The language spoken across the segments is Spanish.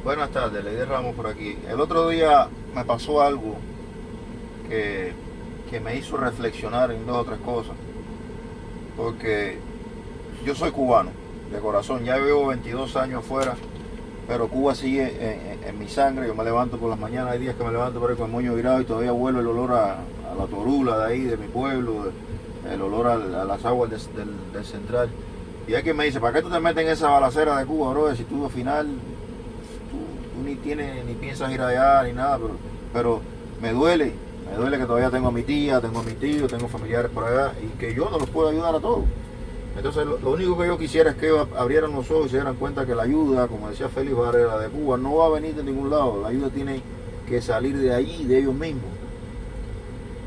Buenas tardes, Lady Ramos por aquí. El otro día me pasó algo que, que me hizo reflexionar en dos o tres cosas. Porque yo soy cubano, de corazón. Ya llevo 22 años afuera, pero Cuba sigue en mi sangre. Yo me levanto por las mañanas, hay días que me levanto por ahí con el moño virado y todavía vuelve el olor a la torula de ahí, de mi pueblo, el olor a las aguas del central. Y hay quien me dice, ¿para qué tú te metes en esa balacera de Cuba, bro? Si tú al final tú ni tienes, ni piensas ir allá, ni nada, pero me duele que todavía tengo a mi tía, tengo a mi tío, tengo familiares por allá y que yo no los puedo ayudar a todos. Entonces lo único que yo quisiera es que ellos abrieran los ojos y se dieran cuenta que la ayuda, como decía Félix Varela, de Cuba no va a venir de ningún lado, la ayuda tiene que salir de allí, de ellos mismos.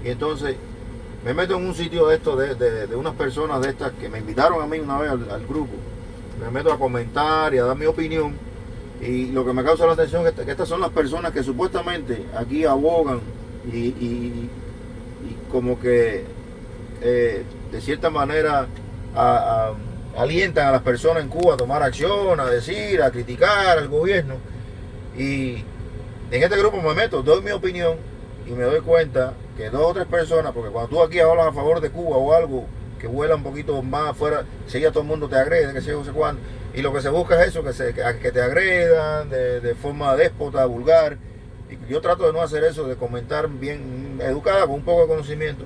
Y entonces me meto en un sitio de esto, de unas personas de estas que me invitaron a mí una vez al grupo, me meto a comentar y a dar mi opinión. Y lo que me causa la atención es que estas son las personas que supuestamente aquí abogan y como que de cierta manera a, alientan a las personas en Cuba a tomar acción, a decir, a criticar al gobierno. Y en este grupo me meto, doy mi opinión y me doy cuenta que dos o tres personas, porque cuando tú aquí hablas a favor de Cuba o algo que vuela un poquito más afuera, seguida todo el mundo te agrede, que sé yo, no sé cuándo. Y lo que se busca es eso, que te agredan de forma déspota, vulgar. Y yo trato de no hacer eso, de comentar bien educada, con un poco de conocimiento.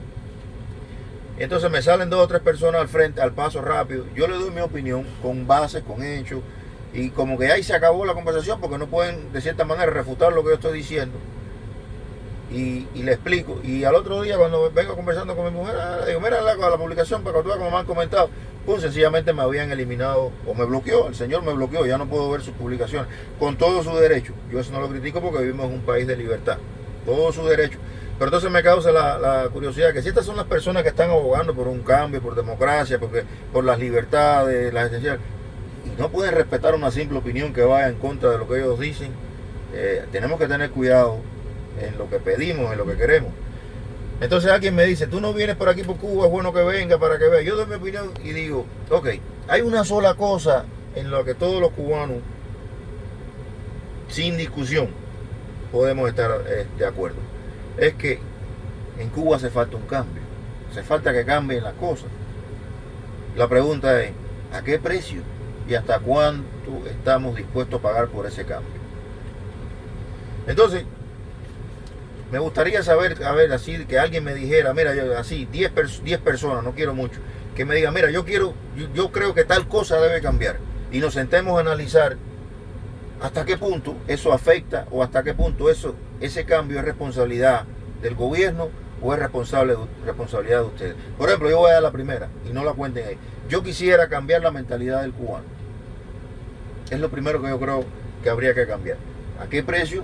Y entonces me salen dos o tres personas al frente, al paso rápido. Yo le doy mi opinión con bases, con hechos. Y como que ahí se acabó la conversación porque no pueden de cierta manera refutar lo que yo estoy diciendo. Y le explico. Y al otro día cuando vengo conversando con mi mujer, le digo, mira la publicación para que tú veas como me han comentado. Pues sencillamente me habían eliminado o me bloqueó, el señor me bloqueó, ya no puedo ver sus publicaciones, con todo su derecho. Yo eso no lo critico porque vivimos en un país de libertad, todo su derecho. Pero entonces me causa la curiosidad que si estas son las personas que están abogando por un cambio, por democracia, por las libertades, las esenciales, y no pueden respetar una simple opinión que vaya en contra de lo que ellos dicen, tenemos que tener cuidado en lo que pedimos, en lo que queremos. Entonces alguien me dice, tú no vienes por aquí por Cuba, es bueno que venga para que veas. Yo doy mi opinión y digo, ok, hay una sola cosa en la que todos los cubanos, sin discusión, podemos estar de acuerdo. Es que en Cuba hace falta un cambio, hace falta que cambien las cosas. La pregunta es, ¿a qué precio y hasta cuánto estamos dispuestos a pagar por ese cambio? Entonces, me gustaría saber, a ver, así, que alguien me dijera, mira, yo, así, 10 personas, no quiero mucho, que me digan, mira, yo creo que tal cosa debe cambiar. Y nos sentemos a analizar hasta qué punto eso afecta o hasta qué punto ese cambio es responsabilidad del gobierno o es responsabilidad de ustedes. Por ejemplo, yo voy a dar la primera y no la cuenten ahí. Yo quisiera cambiar la mentalidad del cubano. Es lo primero que yo creo que habría que cambiar. ¿A qué precio?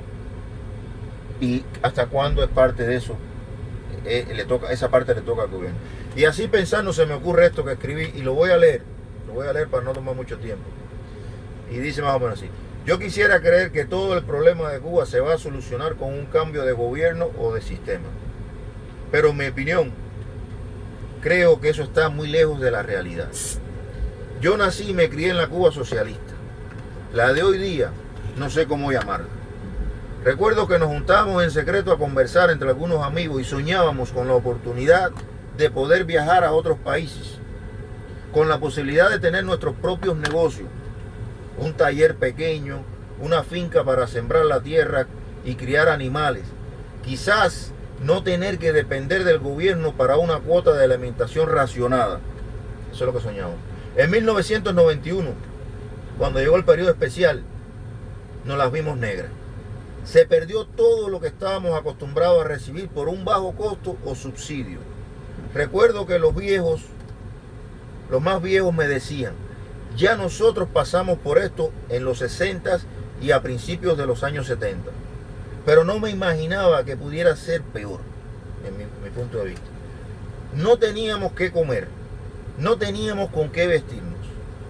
Y hasta cuándo es parte de eso, esa parte le toca al gobierno. Y así pensando se me ocurre esto que escribí y lo voy a leer para no tomar mucho tiempo. Y dice más o menos así: yo quisiera creer que todo el problema de Cuba se va a solucionar con un cambio de gobierno o de sistema, pero en mi opinión creo que eso está muy lejos de la realidad. Yo nací y me crié en la Cuba socialista, la de hoy día no sé cómo llamarla. Recuerdo que nos juntábamos en secreto a conversar entre algunos amigos y soñábamos con la oportunidad de poder viajar a otros países, con la posibilidad de tener nuestros propios negocios, un taller pequeño, una finca para sembrar la tierra y criar animales. Quizás no tener que depender del gobierno para una cuota de alimentación racionada. Eso es lo que soñamos. En 1991, cuando llegó el periodo especial, nos las vimos negras. Se perdió todo lo que estábamos acostumbrados a recibir por un bajo costo o subsidio. Recuerdo que los más viejos me decían, ya nosotros pasamos por esto en los 60 y a principios de los años 70. Pero no me imaginaba que pudiera ser peor, en mi punto de vista. No teníamos qué comer, no teníamos con qué vestirnos.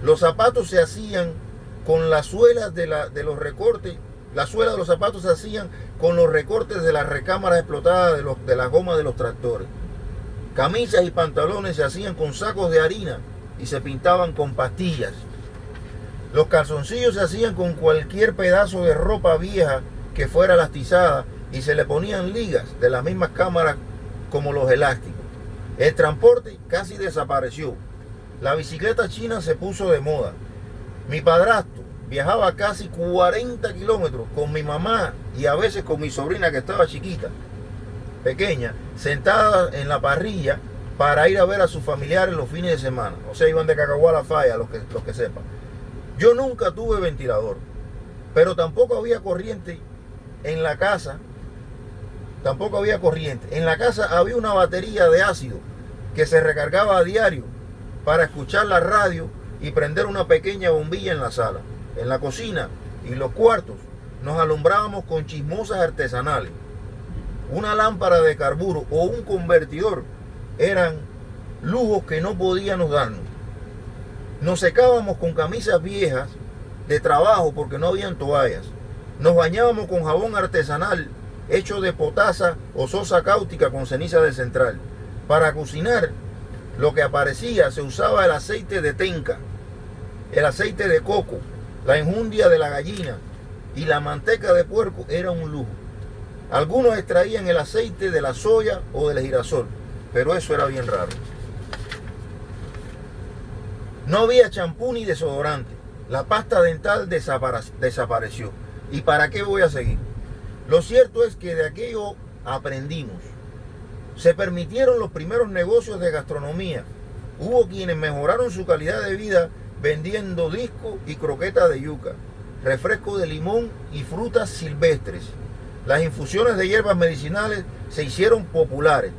Los zapatos se hacían con las suelas de los recortes. Las suelas de los zapatos se hacían con los recortes de las recámaras explotadas de las gomas de los tractores. Camisas y pantalones se hacían con sacos de harina y se pintaban con pastillas. Los calzoncillos se hacían con cualquier pedazo de ropa vieja que fuera lastizada y se le ponían ligas de las mismas cámaras como los elásticos. El transporte casi desapareció. La bicicleta china se puso de moda. Mi padrastro viajaba casi 40 kilómetros con mi mamá y a veces con mi sobrina que estaba chiquita, pequeña, sentada en la parrilla para ir a ver a sus familiares los fines de semana. O sea, iban de Cacahuá a La Falla, los que sepan. Yo nunca tuve ventilador, pero tampoco había corriente en la casa. Tampoco había corriente. En la casa había una batería de ácido que se recargaba a diario para escuchar la radio y prender una pequeña bombilla en la sala. En la cocina y los cuartos nos alumbrábamos con chismosas artesanales. Una lámpara de carburo o un convertidor eran lujos que no podíamos darnos. Nos secábamos con camisas viejas de trabajo porque no habían toallas. Nos bañábamos con jabón artesanal hecho de potasa o sosa cáustica con ceniza del central. Para cocinar, lo que aparecía se usaba el aceite de tenca, el aceite de coco, la enjundia de la gallina y la manteca de puerco era un lujo. Algunos extraían el aceite de la soya o del girasol, pero eso era bien raro. No había champú ni desodorante. La pasta dental desapareció. ¿Y para qué voy a seguir? Lo cierto es que de aquello aprendimos. Se permitieron los primeros negocios de gastronomía. Hubo quienes mejoraron su calidad de vida vendiendo disco y croquetas de yuca, refresco de limón y frutas silvestres. Las infusiones de hierbas medicinales se hicieron populares.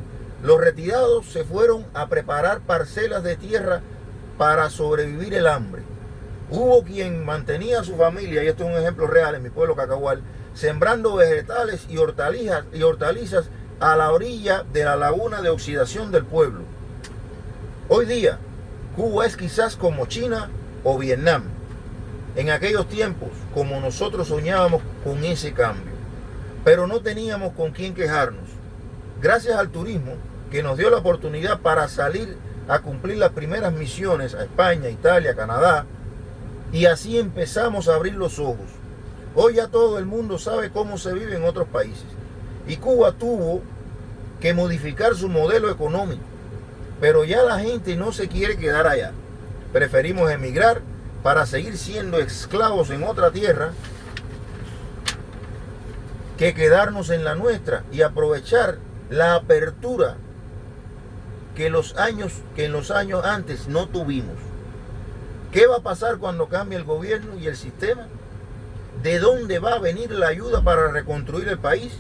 Los retirados se fueron a preparar parcelas de tierra para sobrevivir el hambre. Hubo quien mantenía a su familia, y esto es un ejemplo real en mi pueblo Cacahual, sembrando vegetales y hortalizas a la orilla de la laguna de oxidación del pueblo. Hoy día, Cuba es quizás como China o Vietnam. En aquellos tiempos, como nosotros soñábamos con ese cambio, pero no teníamos con quién quejarnos. Gracias al turismo, que nos dio la oportunidad para salir a cumplir las primeras misiones a España, Italia, Canadá, y así empezamos a abrir los ojos. Hoy ya todo el mundo sabe cómo se vive en otros países, y Cuba tuvo que modificar su modelo económico, pero ya la gente no se quiere quedar allá. Preferimos emigrar para seguir siendo esclavos en otra tierra que quedarnos en la nuestra y aprovechar la apertura que en los años antes no tuvimos. ¿Qué va a pasar cuando cambie el gobierno y el sistema? ¿De dónde va a venir la ayuda para reconstruir el país?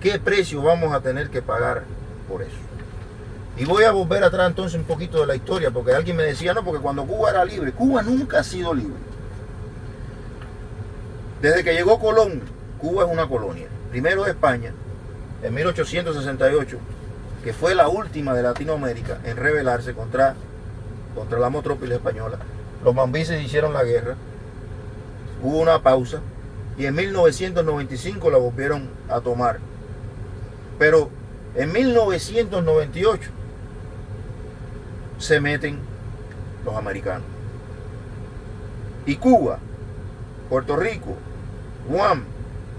¿Qué precio vamos a tener que pagar por eso? Y voy a volver atrás entonces un poquito de la historia, porque alguien me decía, no, porque cuando Cuba era libre, Cuba nunca ha sido libre. Desde que llegó Colón, Cuba es una colonia. Primero de España, en 1868, que fue la última de Latinoamérica en rebelarse contra la metrópoli española. Los mambises hicieron la guerra, hubo una pausa y en 1995 la volvieron a tomar. Pero en 1998 se meten los americanos. Y Cuba, Puerto Rico, Guam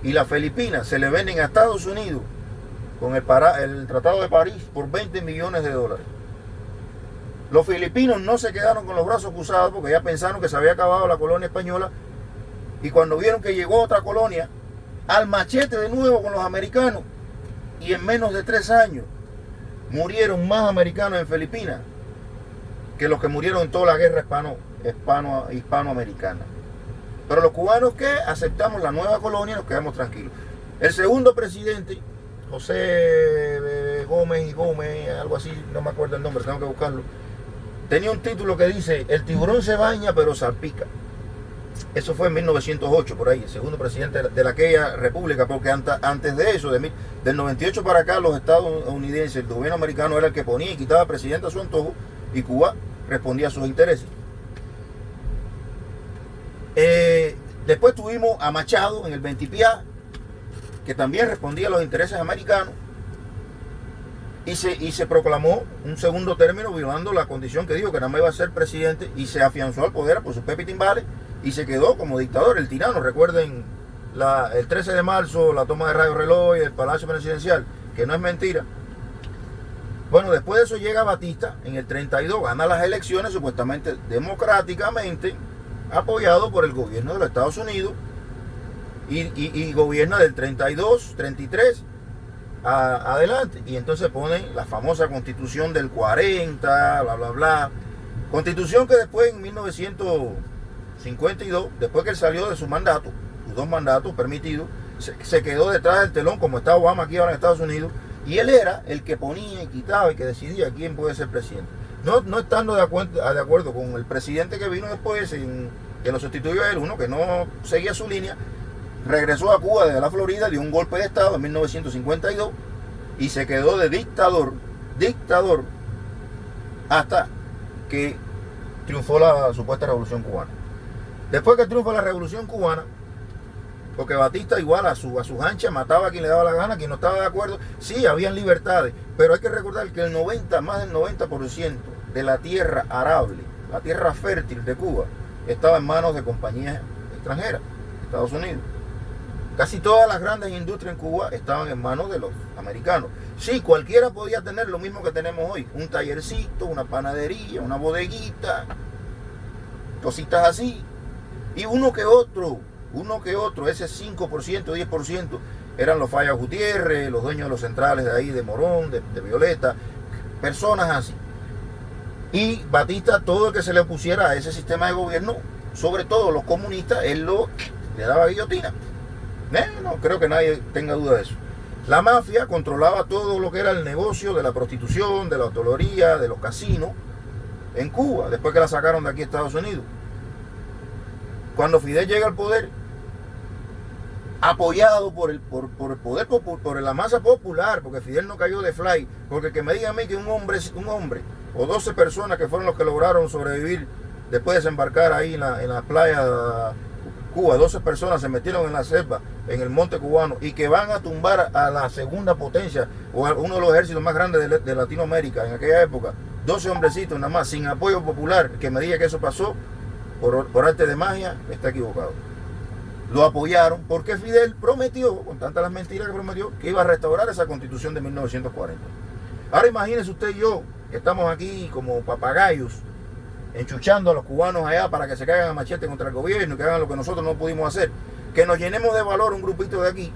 y las Filipinas se le venden a Estados Unidos con el Tratado de París por 20 millones de dólares. Los filipinos no se quedaron con los brazos cruzados porque ya pensaron que se había acabado la colonia española, y cuando vieron que llegó otra colonia, al machete de nuevo con los americanos, y en menos de 3 años murieron más americanos en Filipinas que los que murieron en toda la guerra hispanoamericana. Pero los cubanos que aceptamos la nueva colonia nos quedamos tranquilos. El segundo presidente, José Gómez, algo así, no me acuerdo el nombre, tengo que buscarlo, tenía un título que dice: el tiburón se baña pero salpica. Eso fue en 1908, por ahí, el segundo presidente de aquella república, porque antes de eso, del 98 para acá, los estadounidenses, el gobierno americano era el que ponía y quitaba presidente a su antojo, y Cuba respondía a sus intereses. Después tuvimos a Machado en el 20 que también respondía a los intereses americanos. y se proclamó un segundo término violando la condición que dijo que nada más iba a ser presidente, y se afianzó al poder por sus Pepe Timbales y se quedó como dictador, el tirano. Recuerden el 13 de marzo, la toma de Radio Reloj y el Palacio Presidencial, que no es mentira. Bueno, después de eso llega Batista en el 32, gana las elecciones supuestamente democráticamente, apoyado por el gobierno de los Estados Unidos, y gobierna del 32, 33 adelante. Y entonces ponen la famosa Constitución del 40, bla, bla, bla. Constitución que después, en 1952, después que él salió de su mandato, sus 2 mandatos permitidos, se quedó detrás del telón, como está Obama aquí ahora en Estados Unidos, y él era el que ponía y quitaba y que decidía quién puede ser presidente. No estando de acuerdo con el presidente que vino después, que lo sustituyó a él, uno que no seguía su línea, regresó a Cuba desde la Florida, dio un golpe de Estado en 1952 y se quedó de dictador, hasta que triunfó la supuesta Revolución Cubana. Después que triunfa la Revolución Cubana, porque Batista igual a sus anchas mataba a quien le daba la gana, a quien no estaba de acuerdo. Sí, habían más del 90% de la tierra arable, la tierra fértil de Cuba, estaba en manos de compañías extranjeras, Estados Unidos. Casi todas las grandes industrias en Cuba estaban en manos de los americanos. Sí, cualquiera podía tener lo mismo que tenemos hoy, un tallercito, una panadería, una bodeguita, cositas así. Y uno que otro, ese 5%, 10%, eran los Falla Gutiérrez, los dueños de los centrales de ahí, de Morón, de Violeta, personas así. Y Batista, todo el que se le opusiera a ese sistema de gobierno, sobre todo los comunistas, él le daba guillotina. No creo que nadie tenga duda de eso. La mafia controlaba todo lo que era el negocio de la prostitución, de la hotelería, de los casinos en Cuba, después que la sacaron de aquí a Estados Unidos. Cuando Fidel llega al poder, apoyado por el poder, por la masa popular, porque Fidel no cayó de fly, porque que me diga a mí que un hombre o 12 personas que fueron los que lograron sobrevivir después de desembarcar ahí en la playa de Cuba, 12 personas se metieron en la selva, en el monte cubano, y que van a tumbar a la segunda potencia o a uno de los ejércitos más grandes de Latinoamérica en aquella época, 12 hombrecitos nada más, sin apoyo popular, que me diga que eso pasó por arte de magia, está equivocado. Lo apoyaron porque Fidel prometió, con tantas las mentiras que prometió, que iba a restaurar esa constitución de 1940. Ahora imagínense usted y yo, que estamos aquí como papagayos, enchuchando a los cubanos allá para que se caigan a machete contra el gobierno y que hagan lo que nosotros no pudimos hacer, que nos llenemos de valor un grupito de aquí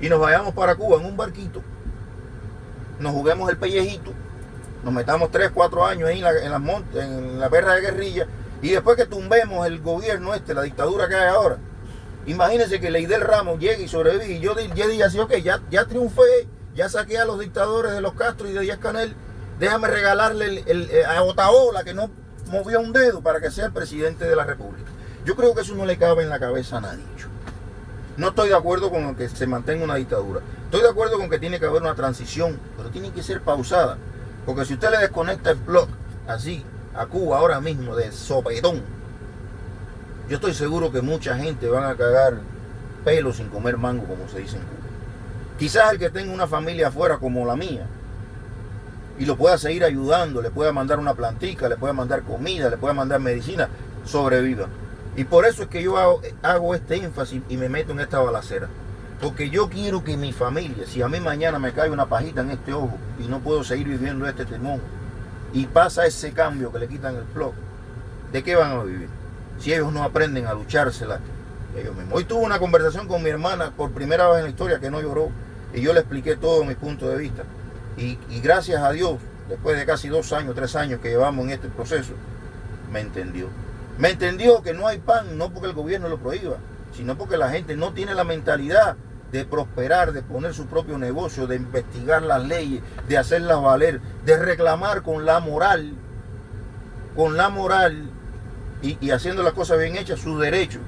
y nos vayamos para Cuba en un barquito, nos juguemos el pellejito, nos metamos 3, 4 años ahí en la guerra de guerrilla, y después que tumbemos el gobierno la dictadura que hay ahora, imagínense que Leidel Ramos llegue y sobrevive y yo diga así, ok, ya triunfé, ya saqué a los dictadores de los Castro y de Díaz-Canel, déjame regalarle a Otaola, que no movió un dedo, para que sea el presidente de la República. Yo creo que eso no le cabe en la cabeza a nadie. No estoy de acuerdo con que se mantenga una dictadura. Estoy de acuerdo con que tiene que haber una transición, pero tiene que ser pausada. Porque si usted le desconecta el plug así a Cuba ahora mismo de sopetón, yo estoy seguro que mucha gente van a cagar pelo sin comer mango, como se dice en Cuba. Quizás el que tenga una familia afuera como la mía y lo pueda seguir ayudando, le pueda mandar una plantica, le pueda mandar comida, le pueda mandar medicina, sobreviva. Y por eso es que yo hago este énfasis y me meto en esta balacera. Porque yo quiero que mi familia, si a mí mañana me cae una pajita en este ojo y no puedo seguir viviendo este timón, y pasa ese cambio que le quitan el plug, ¿de qué van a vivir? Si ellos no aprenden a luchársela ellos mismos. Hoy tuve una conversación con mi hermana por primera vez en la historia, que no lloró, y yo le expliqué todo mi punto de vista. Y gracias a Dios, después de casi 2 años, 3 años que llevamos en este proceso, me entendió. Me entendió que no hay pan, no porque el gobierno lo prohíba, sino porque la gente no tiene la mentalidad de prosperar, de poner su propio negocio, de investigar las leyes, de hacerlas valer, de reclamar con la moral y haciendo las cosas bien hechas, sus derechos.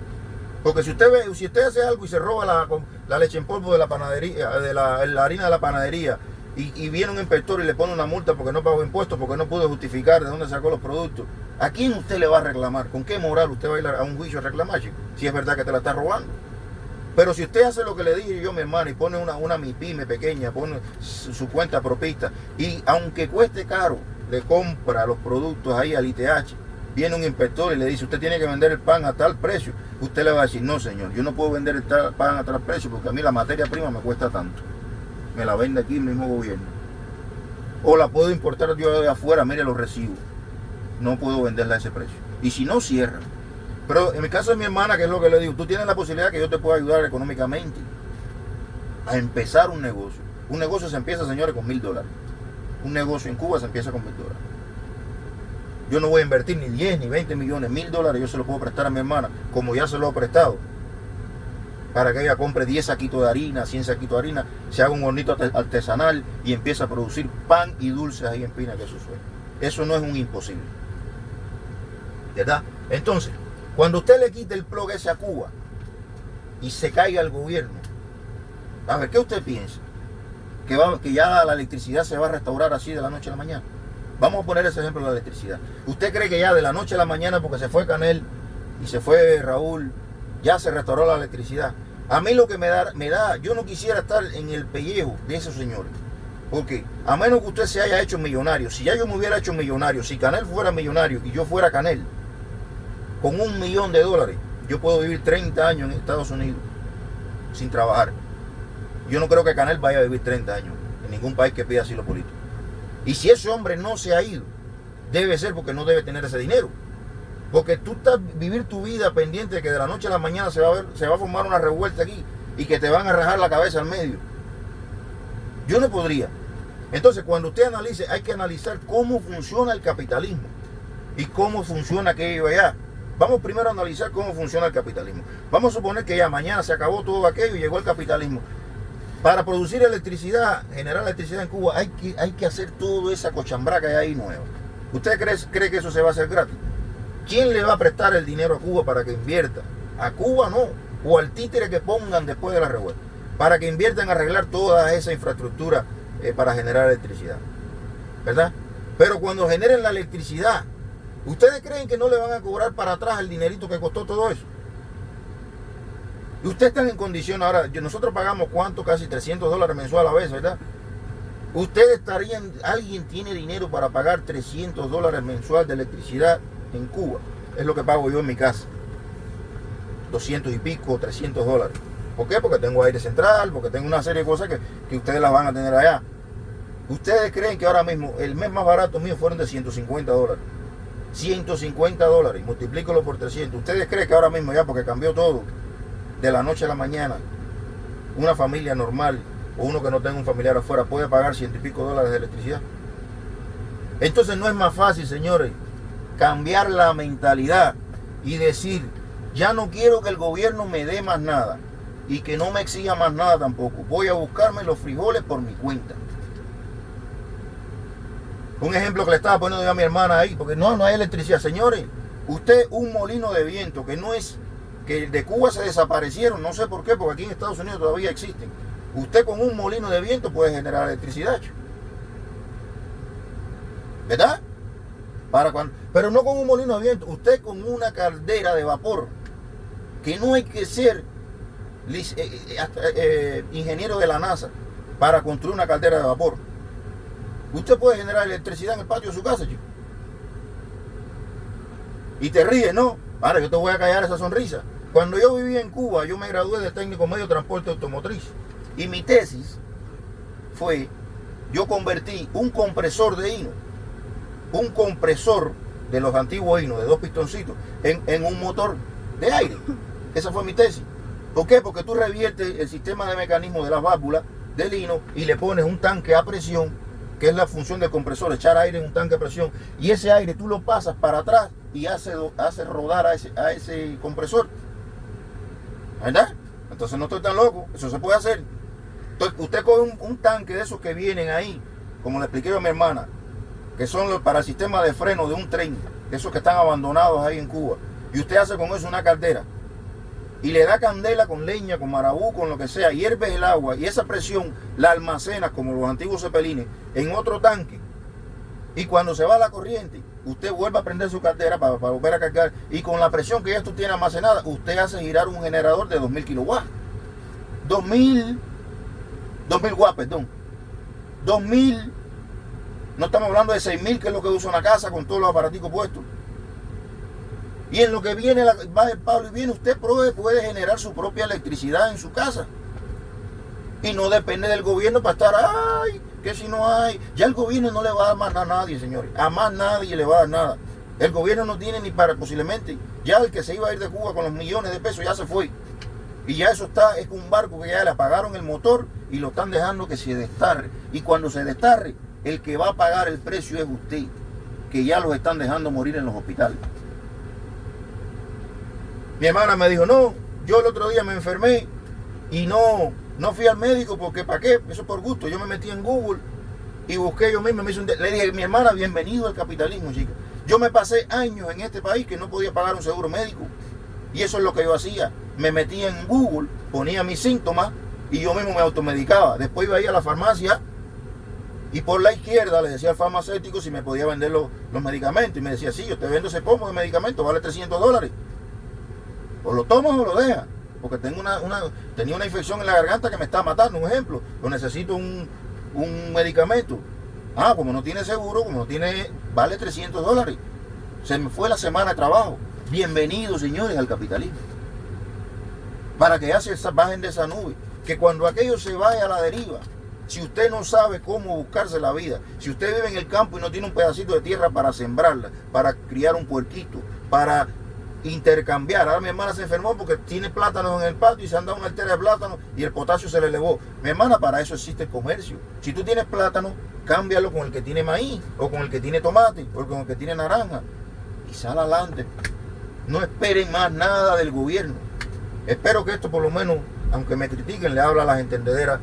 Porque si usted hace algo y se roba la leche en polvo de la panadería, de la harina de la panadería, y viene un inspector y le pone una multa porque no pagó impuestos, porque no pudo justificar de dónde sacó los productos, ¿a quién usted le va a reclamar? ¿Con qué moral usted va a ir a un juicio a reclamar, chico? Si es verdad que te la está robando. Pero si usted hace lo que le dije yo, mi hermano, y pone una MIPYME pequeña, pone su cuenta propista, y aunque cueste caro, le compra los productos ahí al ITH, viene un inspector y le dice, usted tiene que vender el pan a tal precio, usted le va a decir, no señor, yo no puedo vender el pan a tal precio porque a mí la materia prima me cuesta tanto. Me la vende aquí el mismo gobierno. O la puedo importar yo de afuera, mire los recibos. No puedo venderla a ese precio. Y si no, cierra. Pero en mi caso de mi hermana, que es lo que le digo, tú tienes la posibilidad que yo te pueda ayudar económicamente a empezar un negocio. Un negocio se empieza, señores, con $1000. Un negocio en Cuba se empieza con $1000. Yo no voy a invertir ni 10 ni 20 millones, $1000 yo se lo puedo prestar a mi hermana, como ya se lo he prestado, para que ella compre 10 saquitos de harina, 100 saquitos de harina, se haga un hornito artesanal y empiece a producir pan y dulces ahí en Pina, que eso suena. Eso no es un imposible, ¿verdad? Entonces, cuando usted le quite el plug ese a Cuba y se caiga el gobierno, a ver, ¿qué usted piensa? Que ya la electricidad se va a restaurar así de la noche a la mañana. Vamos a poner ese ejemplo de la electricidad. ¿Usted cree que ya de la noche a la mañana, porque se fue Canel y se fue Raúl, ya se restauró la electricidad? A mí lo que me da, yo no quisiera estar en el pellejo de esos señores. Porque a menos que usted se haya hecho millonario, si ya yo me hubiera hecho millonario, si Canel fuera millonario y yo fuera Canel, con $1 millón, yo puedo vivir 30 años en Estados Unidos sin trabajar. Yo no creo que Canel vaya a vivir 30 años en ningún país que pida asilo político. Y si ese hombre no se ha ido, debe ser porque no debe tener ese dinero. Porque tú estás vivir tu vida pendiente de que de la noche a la mañana se va a formar una revuelta aquí y que te van a rajar la cabeza al medio. Yo no podría. Entonces, cuando usted analice, hay que analizar cómo funciona el capitalismo y cómo funciona aquello allá. Vamos primero a analizar cómo funciona el capitalismo. Vamos a suponer que ya mañana se acabó todo aquello y llegó el capitalismo. Para producir electricidad, generar electricidad en Cuba, hay que hacer toda esa cochambrá que hay ahí nueva. ¿Usted cree que eso se va a hacer gratis? ¿Quién le va a prestar el dinero a Cuba para que invierta? A Cuba no, o al títere que pongan después de la revuelta, para que inviertan en arreglar toda esa infraestructura para generar electricidad, ¿verdad? Pero cuando generen la electricidad, ¿ustedes creen que no le van a cobrar para atrás el dinerito que costó todo eso? Y ustedes están en condición ahora, nosotros pagamos ¿cuánto? Casi $300 mensual a veces, ¿verdad? Ustedes alguien tiene dinero para pagar $300 mensual de electricidad en Cuba. Es lo que pago yo en mi casa. 200 y pico, $300. ¿Por qué? Porque tengo aire central, porque tengo una serie de cosas que ustedes las van a tener allá. Ustedes creen que ahora mismo el mes más barato mío fueron de $150. $150, multiplícalo por 300. ¿Ustedes creen que ahora mismo ya, porque cambió todo, de la noche a la mañana, una familia normal o uno que no tenga un familiar afuera puede pagar $100 y pico de electricidad? Entonces no es más fácil, señores, cambiar la mentalidad y decir, ya no quiero que el gobierno me dé más nada y que no me exija más nada tampoco, voy a buscarme los frijoles por mi cuenta? Un ejemplo que le estaba poniendo yo a mi hermana ahí, porque no hay electricidad. Señores, usted un molino de viento que no es, que de Cuba se desaparecieron, no sé por qué, porque aquí en Estados Unidos todavía existen. Usted con un molino de viento puede generar electricidad, ¿verdad? Pero no con un molino de viento, usted con una caldera de vapor, que no hay que ser ingeniero de la NASA para construir una caldera de vapor. Usted puede generar electricidad en el patio de su casa, chico. Y te ríes, ¿no? Ahora yo te voy a callar esa sonrisa. Cuando yo vivía en Cuba, yo me gradué de técnico medio de transporte automotriz. Y mi tesis fue, yo convertí un compresor de hino, un compresor de los antiguos hinos, de 2 pistoncitos, en un motor de aire. Esa fue mi tesis. ¿Por qué? Porque tú reviertes el sistema de mecanismo de las válvulas del hino y le pones un tanque a presión, que es la función del compresor, echar aire en un tanque a presión, y ese aire tú lo pasas para atrás y hace rodar a ese compresor, ¿verdad? Entonces no estoy tan loco, eso se puede hacer. Entonces, usted coge un tanque de esos que vienen ahí, como le expliqué a mi hermana, que son para el sistema de freno de un tren, esos que están abandonados ahí en Cuba, y usted hace con eso una caldera y le da candela con leña, con marabú, con lo que sea, hierves el agua y esa presión la almacenas como los antiguos cepelines en otro tanque, y cuando se va la corriente usted vuelve a prender su caldera para volver a cargar, y con la presión que ya tú tienes almacenada usted hace girar un generador de 2000 kilowatts. 2.000 watts, perdón. 2.000, no estamos hablando de 6.000, que es lo que usa una casa con todos los aparaticos puestos. Y en lo que viene, va el Pablo y viene, usted puede generar su propia electricidad en su casa. Y no depende del gobierno para estar, ay, que si no hay. Ya el gobierno no le va a dar más nada a nadie, señores. A más nadie le va a dar nada. El gobierno no tiene ni para, posiblemente, ya el que se iba a ir de Cuba con los millones de pesos ya se fue. Y ya eso está, es un barco que ya le apagaron el motor y lo están dejando que se destarre. Y cuando se destarre, el que va a pagar el precio es usted, que ya los están dejando morir en los hospitales. Mi hermana me dijo, no, yo el otro día me enfermé y no fui al médico porque ¿para qué? Eso por gusto. Yo me metí en Google y busqué yo mismo. Le dije, mi hermana, bienvenido al capitalismo, chica. Yo me pasé años en este país que no podía pagar un seguro médico. Y eso es lo que yo hacía. Me metía en Google, ponía mis síntomas y yo mismo me automedicaba. Después iba a ir a la farmacia y por la izquierda le decía al farmacéutico si me podía vender los medicamentos. Y me decía, sí, yo te vendo ese pomo de medicamento, vale $300. O lo tomas o lo dejas. Porque tenía una infección en la garganta que me está matando, un ejemplo. O necesito un medicamento. Ah, como no tiene seguro, vale $300. Se me fue la semana de trabajo. Bienvenidos, señores, al capitalismo. Para que ya se bajen de esa nube. Que cuando aquello se vaya a la deriva, si usted no sabe cómo buscarse la vida, si usted vive en el campo y no tiene un pedacito de tierra para sembrarla, para criar un puerquito, para intercambiar. Ahora mi hermana se enfermó porque tiene plátanos en el patio y se han dado una altera de plátano y el potasio se le elevó. Mi hermana, para eso existe el comercio. Si tú tienes plátano, cámbialo con el que tiene maíz, o con el que tiene tomate, o con el que tiene naranja, y sal adelante. No esperen más nada del gobierno. Espero que esto por lo menos, aunque me critiquen, le habla a las entendederas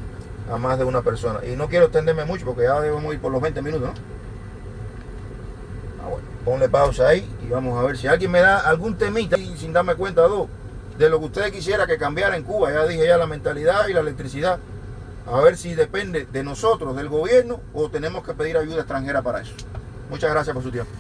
a más de una persona. Y no quiero extenderme mucho porque ya debemos ir por los 20 minutos, ¿no? Bueno, ponle pausa ahí y vamos a ver si alguien me da algún temita sin darme cuenta de lo que ustedes quisiera que cambiara en Cuba. Ya dije la mentalidad y la electricidad. A ver si depende de nosotros, del gobierno, o tenemos que pedir ayuda extranjera para eso. Muchas gracias por su tiempo.